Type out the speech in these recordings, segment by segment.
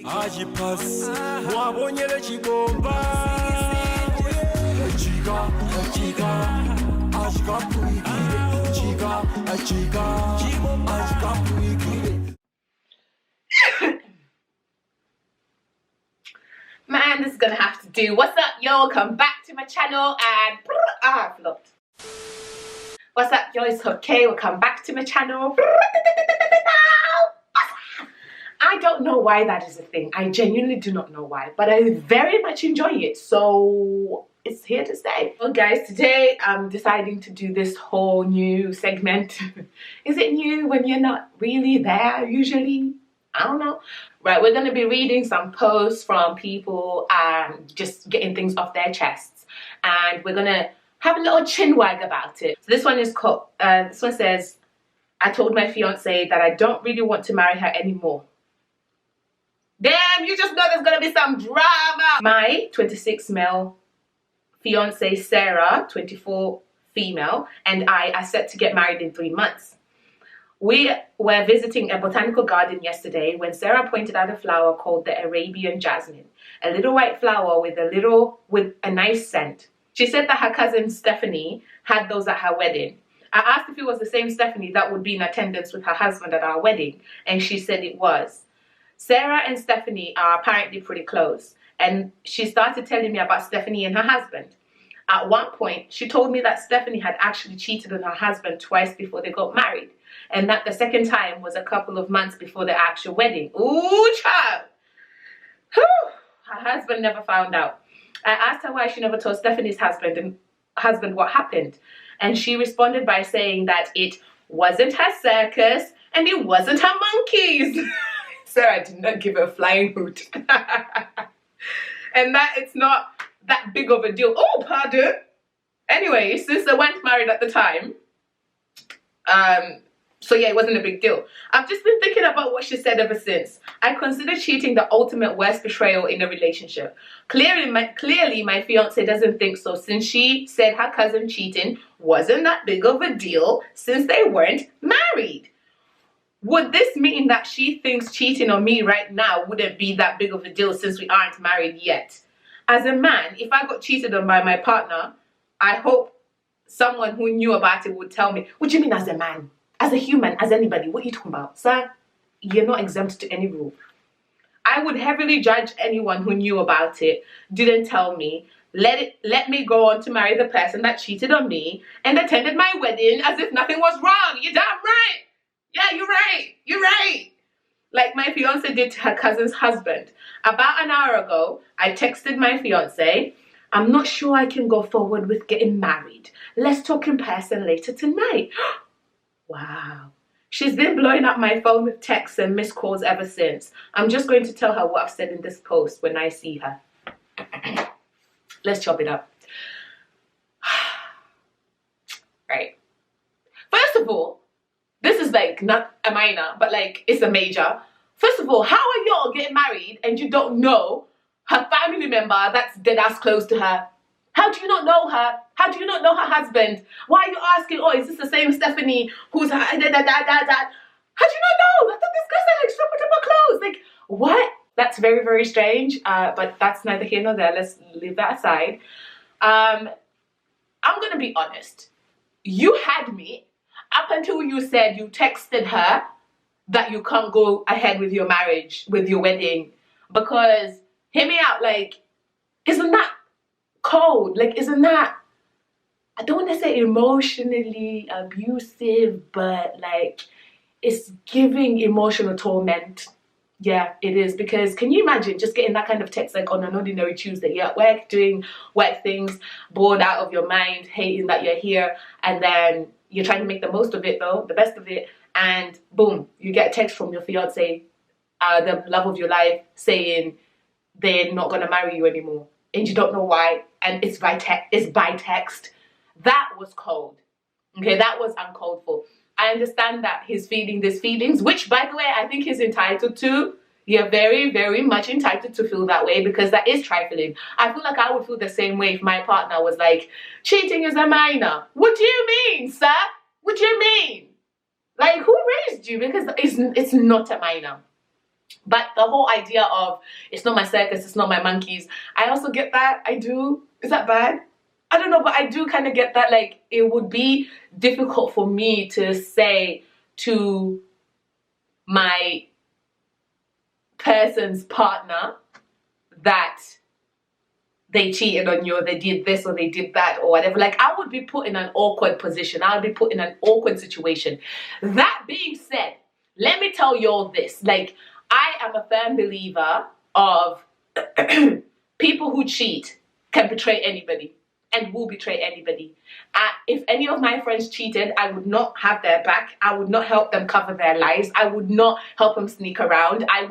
Man, this is gonna have to do. What's up, yo? Welcome back to my channel and I flopped. What's up, yo? It's okay. Welcome back to my channel. I don't know why that is a thing. I genuinely do not know why, but I very much enjoy it. So it's here to stay. Well, guys, today I'm deciding to do this whole new segment. Is it new when you're not really there usually? I don't know. Right, we're going to be reading some posts from people just getting things off their chests, and we're going to have a little chin wag about it. So this one is called, this one says, I told my fiance that I don't really want to marry her anymore. Damn, you just know there's going to be some drama. My 26 male fiance Sarah, 24 female, and I are set to get married in 3 months. We were visiting a botanical garden yesterday when Sarah pointed out a flower called the Arabian jasmine, a little white flower with a nice scent. She said that her cousin Stephanie had those at her wedding. I asked if it was the same Stephanie that would be in attendance with her husband at our wedding, and she said it was. Sarah and Stephanie are apparently pretty close, and she started telling me about Stephanie and her husband. At one point, she told me that Stephanie had actually cheated on her husband twice before they got married, and that the second time was a couple of months before the actual wedding. Ooh, child! Whew. Her husband never found out. I asked her why she never told Stephanie's husband what happened, and she responded by saying that it wasn't her circus and it wasn't her monkeys. Sarah did not give a flying hoot. And that it's not that big of a deal. Oh, pardon. Anyway, since they weren't married at the time, so yeah, it wasn't a big deal. I've just been thinking about what she said ever since. I consider cheating the ultimate worst betrayal in a relationship. Clearly my fiance doesn't think so, since she said her cousin cheating wasn't that big of a deal since they weren't married. Would this mean that she thinks cheating on me right now wouldn't be that big of a deal since we aren't married yet? As a man, if I got cheated on by my partner, I hope someone who knew about it would tell me. What do you mean as a man? As a human, as anybody? What are you talking about? Sir, you're not exempt to any rule. I would heavily judge anyone who knew about it, didn't tell me, let me go on to marry the person that cheated on me and attended my wedding as if nothing was wrong. You're damn right. Yeah, you're right. You're right. Like my fiance did to her cousin's husband. About an hour ago, I texted my fiance, I'm not sure I can go forward with getting married. Let's talk in person later tonight. Wow. She's been blowing up my phone with texts and missed calls ever since. I'm just going to tell her what I've said in this post when I see her. Let's chop it up. Right. First of all, this is like not a minor, but like it's a major. First of all, how are y'all getting married and you don't know her family member that's dead ass close to her? How do you not know her? How do you not know her husband? Why are you asking, oh, is this the same Stephanie who's her, How do you not know? I thought this guy's like super duper close. Like, what? That's very, very strange, but that's neither here nor there. Let's leave that aside. I'm going to be honest. You had me up until you said you texted her that you can't go ahead with your marriage, with your wedding, because, hear me out, like, isn't that cold? Like, isn't that, I don't want to say emotionally abusive, but like, it's giving emotional torment. Yeah, it is, because can you imagine just getting that kind of text like on an ordinary Tuesday? You're at work doing work things, bored out of your mind, hating that you're here, and then you're trying to make the most of it though, the best of it, and boom, you get a text from your fiance, the love of your life, saying they're not gonna marry you anymore, and you don't know why, and it's by text. That was cold. Okay, that was uncalled for. I understand that he's feeling these feelings, which, by the way, I think he's entitled to. You're very, very much entitled to feel that way, because that is trifling. I feel like I would feel the same way if my partner was like, cheating is a minor. What do you mean, sir? What do you mean? Like, who raised you? Because it's not a minor. But the whole idea of it's not my circus, it's not my monkeys, I also get that. I do. Is that bad? I don't know, but I do kind of get that. Like, it would be difficult for me to say to my person's partner that they cheated on you, or they did this, or they did that, or whatever. Like, I would be put in an awkward position. I would be put in an awkward situation. That being said, let me tell you all this. Like, I am a firm believer of people who cheat can betray anybody and will betray anybody. If any of my friends cheated, I would not have their back. I would not help them cover their lies. I would not help them sneak around. I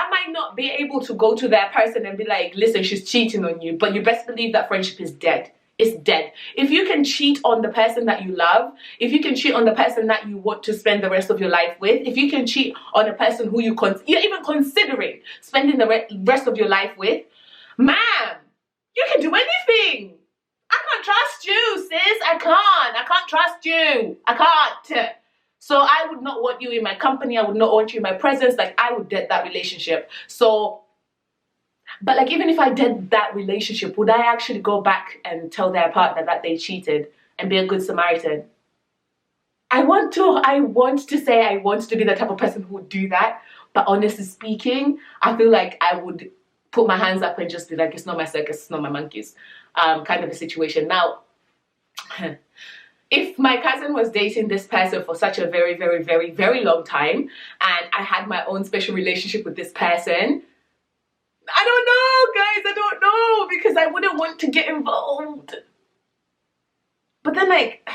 might not be able to go to their person and be like, listen, she's cheating on you, but you best believe that friendship is dead. It's dead. If you can cheat on the person that you love, if you can cheat on the person that you want to spend the rest of your life with, if you can cheat on a person who you're even considering spending the rest of your life with, ma'am, you can do anything. I can't trust you, sis. I can't trust you. I can't. So I would not want you in my company. I would not want you in my presence. Like, I would dead that relationship. So, but like, even if I did that relationship, would I actually go back and tell their partner that they cheated and be a good Samaritan? I want to say I want to be the type of person who would do that. But honestly speaking, I feel like I would put my hands up and just be like, it's not my circus, it's not my monkeys, kind of a situation. Now, if my cousin was dating this person for such a very, very, very, very long time, and I had my own special relationship with this person, I don't know, guys, I don't know, because I wouldn't want to get involved. But then, like,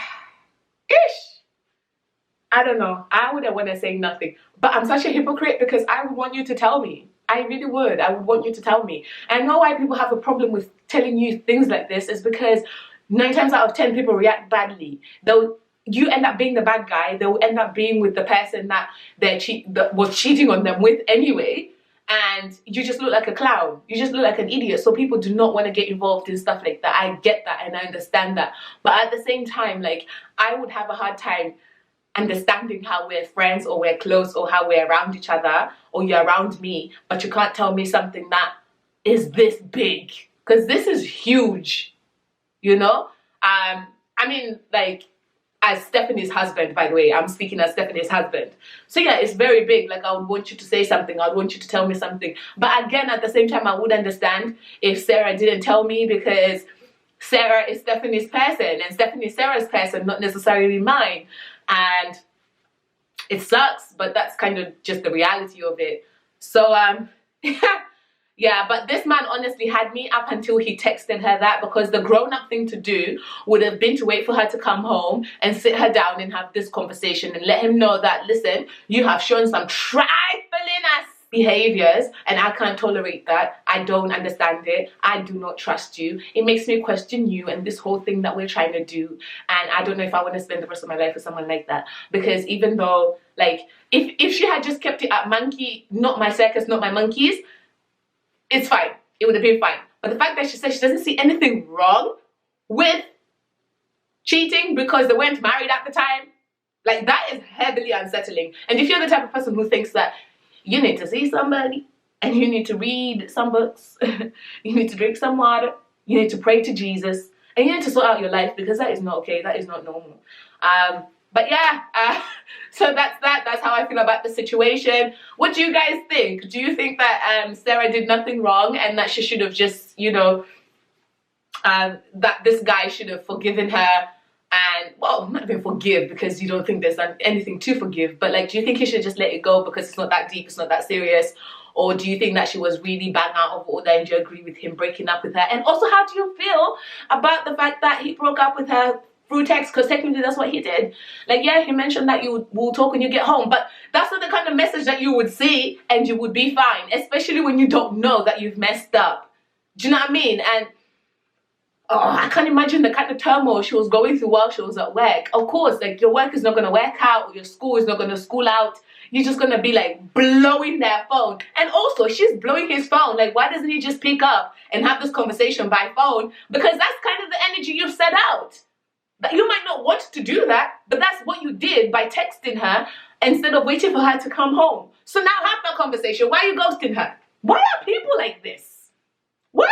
I don't know. I wouldn't want to say nothing. But I'm such a hypocrite because I would want you to tell me. I really would. I would want you to tell me. And I know why people have a problem with telling you things like this is because 9 times out of 10 people react badly. You end up being the bad guy. They'll end up being with the person that that was cheating on them with anyway. And you just look like a clown. You just look like an idiot. So people do not want to get involved in stuff like that. I get that and I understand that. But at the same time, like, I would have a hard time understanding how we're friends or we're close or how we're around each other or you're around me, but you can't tell me something that is this big, because this is huge, you know. I mean, like, as Stephanie's husband, by the way, I'm speaking as Stephanie's husband, so yeah, it's very big. Like, I would want you to say something, I would want you to tell me something, but again, at the same time, I would understand if Sarah didn't tell me, because Sarah is Stephanie's person and Stephanie's Sarah's person, not necessarily mine. And it sucks, but that's kind of just the reality of it. So, yeah, but this man honestly had me up until he texted her that, because the grown-up thing to do would have been to wait for her to come home and sit her down and have this conversation and let him know that, listen, you have shown some trifling ass behaviors and I can't tolerate that. I don't understand it. I do not trust you. It makes me question you and this whole thing that we're trying to do, and I don't know if I want to spend the rest of my life with someone like that. Because even though, like, if she had just kept it at monkey, not my circus, not my monkeys, it's fine. It would have been fine. But the fact that she said she doesn't see anything wrong with cheating because they weren't married at the time, like, that is heavily unsettling. And if you're the type of person who thinks that you need to see somebody and you need to read some books, you need to drink some water, you need to pray to Jesus, and you need to sort out your life, because that is not okay. That is not normal. But yeah, so that's that. That's how I feel about the situation. What do you guys think? Do you think that Sarah did nothing wrong and that she should have just, you know, that this guy should have forgiven her? And, well, not even forgive, because you don't think there's anything to forgive, but, like, do you think he should just let it go because it's not that deep, it's not that serious? Or do you think that she was really bang out of order and you agree with him breaking up with her? And also, how do you feel about the fact that he broke up with her through text? Because technically that's what he did. Like, yeah, he mentioned that you will talk when you get home, but that's not the kind of message that you would see and you would be fine, especially when you don't know that you've messed up. Do you know what I mean? And oh, I can't imagine the kind of turmoil she was going through while she was at work. Of course, like, your work is not going to work out, or your school is not going to school out. You're just going to be, like, blowing their phone. And also, she's blowing his phone. Like, why doesn't he just pick up and have this conversation by phone? Because that's kind of the energy you've set out. That you might not want to do that, but that's what you did by texting her instead of waiting for her to come home. So now have that conversation. Why are you ghosting her? Why are people like this? What?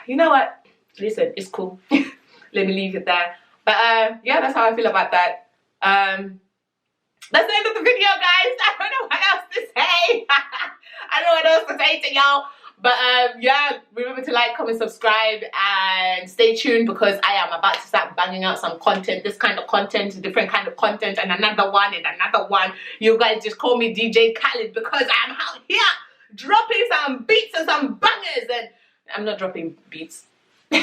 You know what? Listen, it's cool. Let me leave it there. But yeah, that's how I feel about that. That's the end of the video, guys. I don't know what else to say. I don't know what else to say to y'all. But yeah, remember to like, comment, subscribe, and stay tuned because I am about to start banging out some content. This kind of content, different kind of content, and another one, and another one. You guys just call me DJ Khaled because I'm out here dropping some beats and some bangers. And I'm not dropping beats. I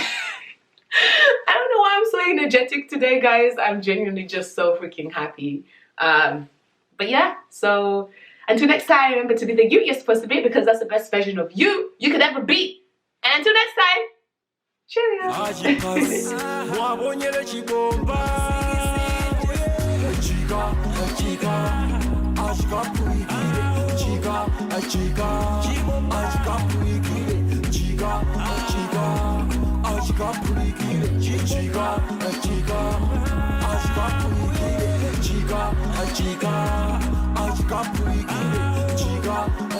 don't know why I'm so energetic today, guys. I'm genuinely just so freaking happy. But yeah, so until next time, remember to be the you you're supposed to be because that's the best version of you could ever be. And until next time, cheerio. Chica,